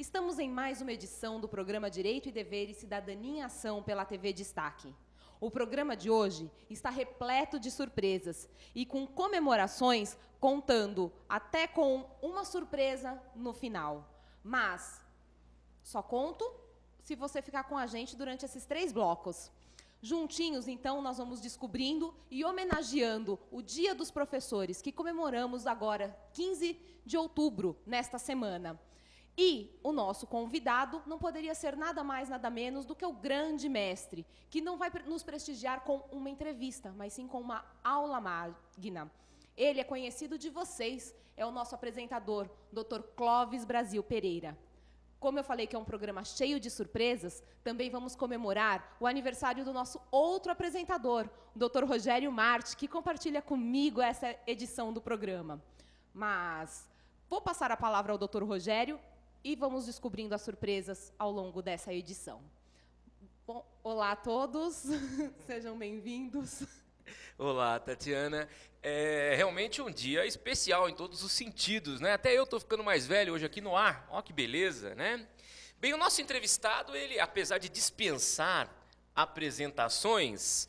Estamos em mais uma edição do programa Direito e Dever e Cidadania em Ação pela TV Destaque. O programa de hoje está repleto de surpresas e com comemorações, contando até com uma surpresa no final. Mas só conto se você ficar com a gente durante esses 3 blocos. Juntinhos, então, nós vamos descobrindo e homenageando o Dia dos Professores, que comemoramos agora, 15 de outubro, nesta semana. E o nosso convidado não poderia ser nada mais, nada menos do que o grande mestre, que não vai nos prestigiar com uma entrevista, mas sim com uma aula magna. Ele é conhecido de vocês, é o nosso apresentador, Dr. Clóvis Brasil Pereira. Como eu falei que é um programa cheio de surpresas, também vamos comemorar o aniversário do nosso outro apresentador, o Dr. Rogério Marti, que compartilha comigo essa edição do programa. Mas vou passar a palavra ao Dr. Rogério e vamos descobrindo as surpresas ao longo dessa edição. Bom, olá a todos, sejam bem-vindos. Olá, Tatiana. É realmente um dia especial em todos os sentidos, né? Até eu estou ficando mais velho hoje aqui no ar. Ó, que beleza, né? Bem, o nosso entrevistado, ele, apesar de dispensar apresentações,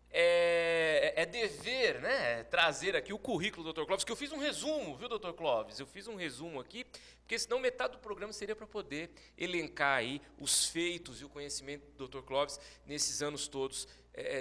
é dever, né, trazer aqui o currículo do Dr. Clóvis, que eu fiz um resumo, viu, Dr. Clóvis? Eu fiz um resumo aqui, porque senão metade do programa seria para poder elencar aí os feitos e o conhecimento do Dr. Clóvis nesses anos todos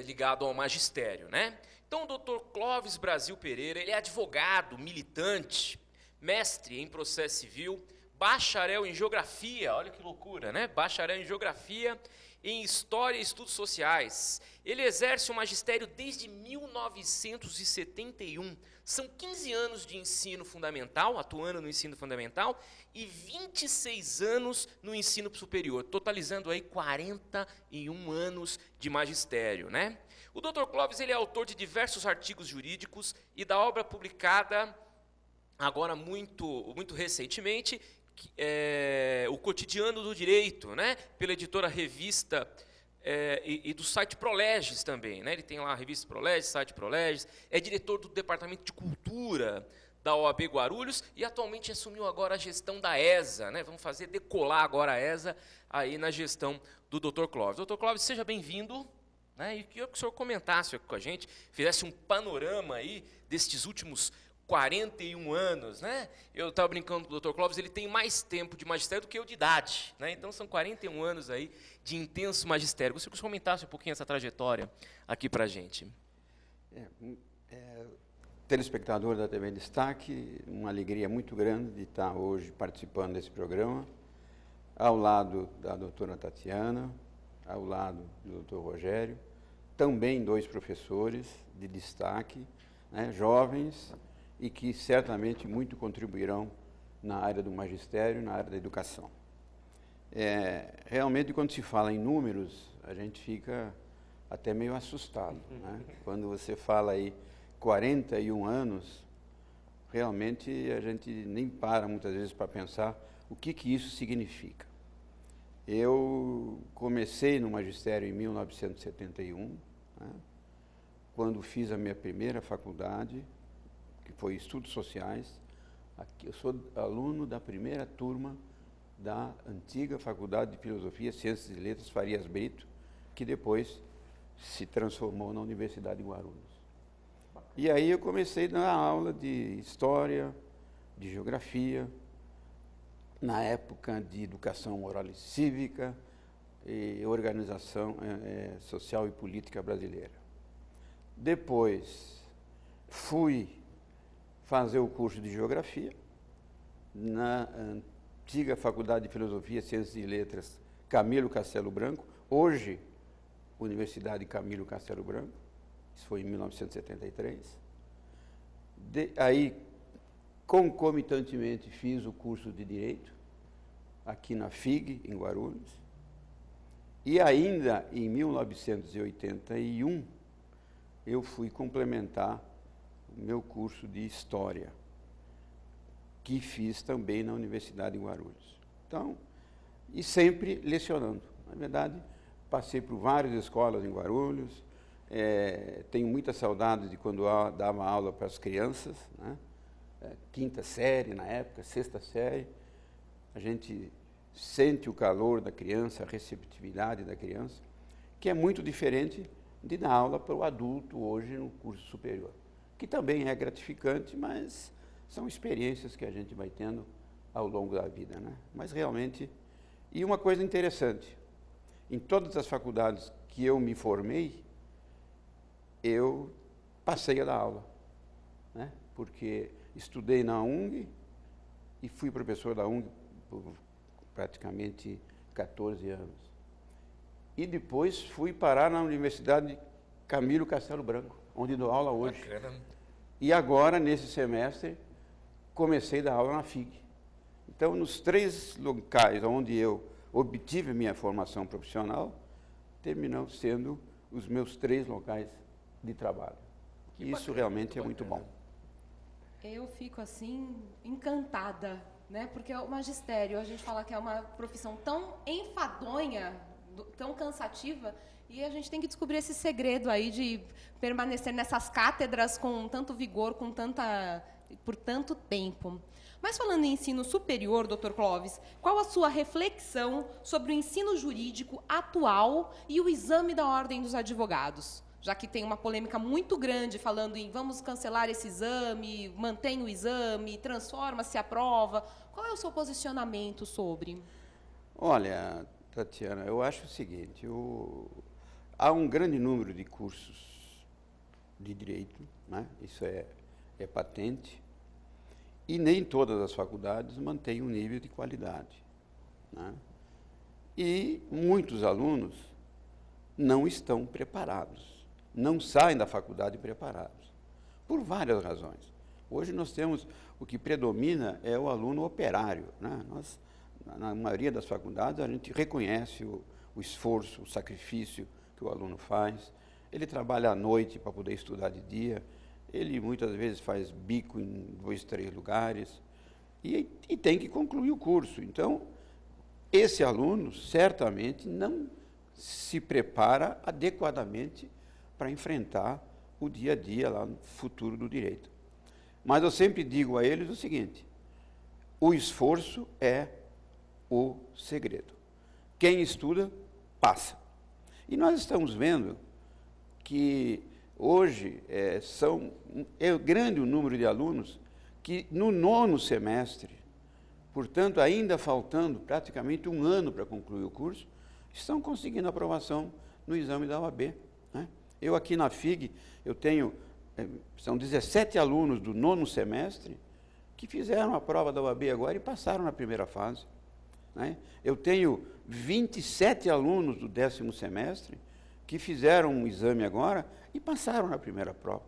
ligado ao magistério, né? Então, o Dr. Clóvis Brasil Pereira, ele é advogado, militante, mestre em processo civil, bacharel em geografia, olha que loucura, né? Bacharel em geografia, em História e Estudos Sociais. Ele exerce o magistério desde 1971. São 15 anos de ensino fundamental, atuando no ensino fundamental, e 26 anos no ensino superior, totalizando aí 41 anos de magistério, né? O Dr. Clóvis, ele é autor de diversos artigos jurídicos e da obra publicada agora muito recentemente, O Cotidiano do Direito, né? Pela editora Revista e do site Proleges também, né? Ele tem lá a revista Proleges, site Proleges, é diretor do Departamento de Cultura da OAB Guarulhos e atualmente assumiu agora a gestão da ESA, né? Vamos fazer decolar agora a ESA aí na gestão do Dr. Clóvis. Dr. Clóvis, seja bem-vindo, né? E queria que o senhor comentasse com a gente, fizesse um panorama aí destes últimos 41 anos, né? Eu estava brincando com o Dr. Clóvis, ele tem mais tempo de magistério do que eu de idade, né? Então são 41 anos aí de intenso magistério. Gostaria que você comentasse um pouquinho essa trajetória aqui para a gente. Telespectador da TV Destaque, uma alegria muito grande de estar hoje participando desse programa, ao lado da doutora Tatiana, ao lado do doutor Rogério, também 2 professores de destaque, né, jovens, e que certamente muito contribuirão na área do magistério, na área da educação. Realmente, quando se fala em números, a gente fica até meio assustado, né? Quando você fala aí 41 anos, realmente a gente nem para muitas vezes para pensar o que isso significa. Eu comecei no magistério em 1971, né, quando fiz a minha primeira faculdade, que foi Estudos Sociais. Aqui eu sou aluno da primeira turma da antiga Faculdade de Filosofia, Ciências e Letras Farias Brito, que depois se transformou na Universidade de Guarulhos. E aí eu comecei a dar aula de História, de Geografia, na época de Educação Moral e Cívica e Organização Social e Política Brasileira. Depois fui fazer o curso de Geografia na antiga Faculdade de Filosofia, Ciências e Letras Camilo Castelo Branco, hoje Universidade Camilo Castelo Branco, isso foi em 1973. Aí, concomitantemente, fiz o curso de Direito, aqui na FIG, em Guarulhos, e ainda em 1981, eu fui complementar o meu curso de História, que fiz também na Universidade de Guarulhos. Então, e sempre lecionando. Na verdade, passei por várias escolas em Guarulhos, tenho muita saudade de quando dava aula para as crianças, né? 5ª série na época, 6ª série, a gente sente o calor da criança, a receptividade da criança, que é muito diferente de dar aula para o adulto hoje no curso superior, que também é gratificante, mas são experiências que a gente vai tendo ao longo da vida, né? Mas realmente, e uma coisa interessante, em todas as faculdades que eu me formei, eu passei a dar aula, né? Porque estudei na UNG e fui professor da UNG por praticamente 14 anos. E depois fui parar na Universidade Camilo Castelo Branco, onde dou aula hoje. Bacana. E agora, nesse semestre, comecei a dar aula na FIG. Então, nos 3 locais onde eu obtive a minha formação profissional, terminou sendo os meus 3 locais de trabalho. E isso realmente é muito bom. Eu fico, assim, encantada, né? Porque o magistério, a gente fala que é uma profissão tão enfadonha, tão cansativa, e a gente tem que descobrir esse segredo aí de permanecer nessas cátedras com tanto vigor, por tanto tempo. Mas falando em ensino superior, Dr. Clóvis, qual a sua reflexão sobre o ensino jurídico atual e o exame da Ordem dos Advogados? Já que tem uma polêmica muito grande falando em vamos cancelar esse exame, mantém o exame, transforma-se a prova. Qual é o seu posicionamento sobre? Olha, Tatiana, eu acho o seguinte, há um grande número de cursos de direito, né? Isso é patente, e nem todas as faculdades mantêm um nível de qualidade, né? E muitos alunos não estão preparados, não saem da faculdade preparados, por várias razões. Hoje nós temos, o que predomina é o aluno operário, né? Na maioria das faculdades, a gente reconhece o esforço, o sacrifício que o aluno faz. Ele trabalha à noite para poder estudar de dia, ele muitas vezes faz bico em 2, 3 lugares, e tem que concluir o curso. Então, esse aluno certamente não se prepara adequadamente para enfrentar o dia a dia lá no futuro do direito. Mas eu sempre digo a eles o seguinte, o esforço é o segredo. Quem estuda, passa. E nós estamos vendo que hoje é grande o número de alunos que no 9º semestre, portanto, ainda faltando praticamente 1 ano para concluir o curso, estão conseguindo aprovação no exame da OAB, né? Eu aqui na FIG, são 17 alunos do 9º semestre que fizeram a prova da OAB agora e passaram na primeira fase, né? Eu tenho 27 alunos do 10º semestre que fizeram um exame agora e passaram na primeira prova,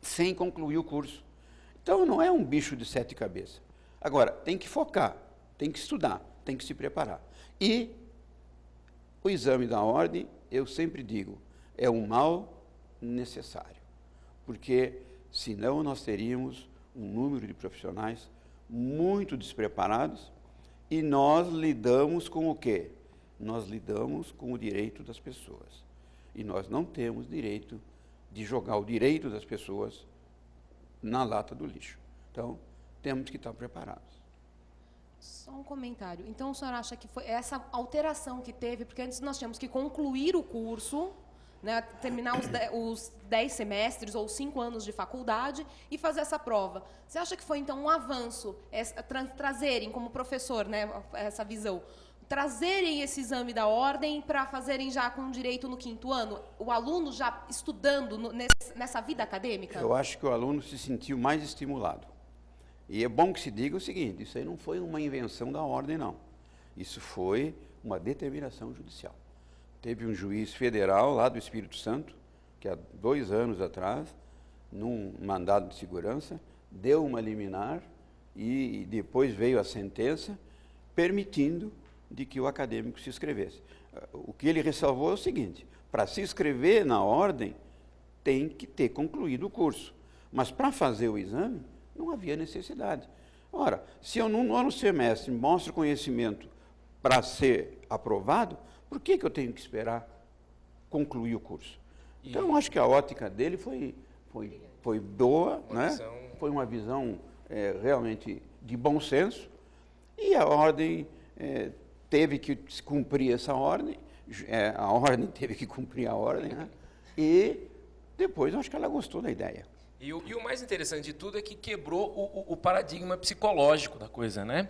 sem concluir o curso. Então, não é um bicho de 7 cabeças. Agora, tem que focar, tem que estudar, tem que se preparar. E o exame da ordem, eu sempre digo, é um mal necessário, porque senão nós teríamos um número de profissionais muito despreparados e nós lidamos com o quê? Nós lidamos com o direito das pessoas. E nós não temos direito de jogar o direito das pessoas na lata do lixo. Então, temos que estar preparados. Só um comentário. Então, o senhor acha que foi essa alteração que teve, porque antes nós tínhamos que concluir o curso, né, terminar os 10 semestres ou 5 anos de faculdade e fazer essa prova. Você acha que foi, então, um avanço, trazerem como professor, né, essa visão, trazerem esse exame da ordem para fazerem já com direito no 5º ano, o aluno já estudando nessa vida acadêmica? Eu acho que o aluno se sentiu mais estimulado. E é bom que se diga o seguinte, isso aí não foi uma invenção da ordem, não. Isso foi uma determinação judicial. Teve um juiz federal lá do Espírito Santo, que há 2 anos atrás, num mandado de segurança, deu uma liminar e depois veio a sentença permitindo de que o acadêmico se inscrevesse. O que ele ressalvou é o seguinte, para se inscrever na ordem, tem que ter concluído o curso. Mas para fazer o exame, não havia necessidade. Ora, se eu no 9º semestre mostro conhecimento para ser aprovado, por que eu tenho que esperar concluir o curso? Então, eu acho que a ótica dele foi boa, né? Foi uma visão realmente de bom senso, e a ordem teve que cumprir essa ordem, a ordem teve que cumprir a ordem, né? E depois acho que ela gostou da ideia. E o mais interessante de tudo é que quebrou o paradigma psicológico da coisa, né?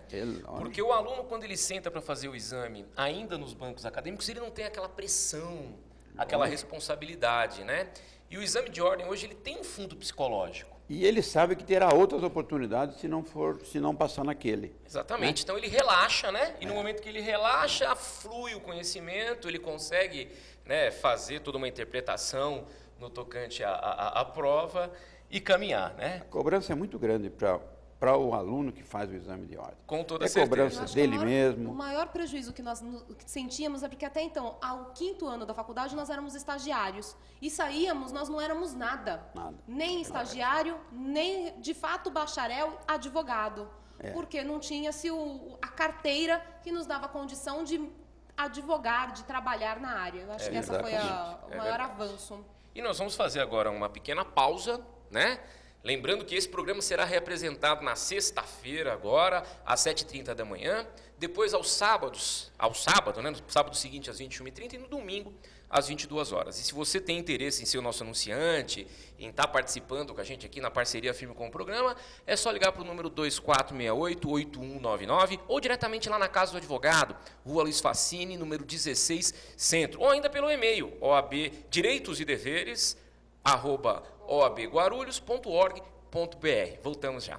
Porque o aluno, quando ele senta para fazer o exame, ainda nos bancos acadêmicos, ele não tem aquela pressão, aquela responsabilidade, né? E o exame de ordem hoje ele tem um fundo psicológico. E ele sabe que terá outras oportunidades se não passar naquele. Exatamente. Então ele relaxa, né? E no momento que ele relaxa, flui o conhecimento, ele consegue, né, fazer toda uma interpretação no tocante à prova e caminhar, né? A cobrança é muito grande para o aluno que faz o exame de ordem. Com toda certeza. Cobrança dele mesmo. O maior prejuízo que nós sentíamos é porque até então, ao 5º ano da faculdade, nós éramos estagiários. E saíamos, nós não éramos nada. Nem estagiário, nem, de fato, bacharel, advogado. Porque não tinha-se a carteira que nos dava condição de advogar, de trabalhar na área. Eu acho que essa foi o maior avanço. E nós vamos fazer agora uma pequena pausa, né? Lembrando que esse programa será reapresentado na sexta-feira agora, às 7h30 da manhã, depois ao sábado, né, no sábado seguinte às 21h30 e no domingo às 22 horas. E se você tem interesse em ser o nosso anunciante, em estar participando com a gente aqui na parceria firme com o programa, é só ligar para o número 2468-8199 ou diretamente lá na Casa do Advogado, Rua Luiz Facini, número 16, Centro. Ou ainda pelo e-mail, oabdireitosedeveres@oabguarulhos.org.br. Voltamos já.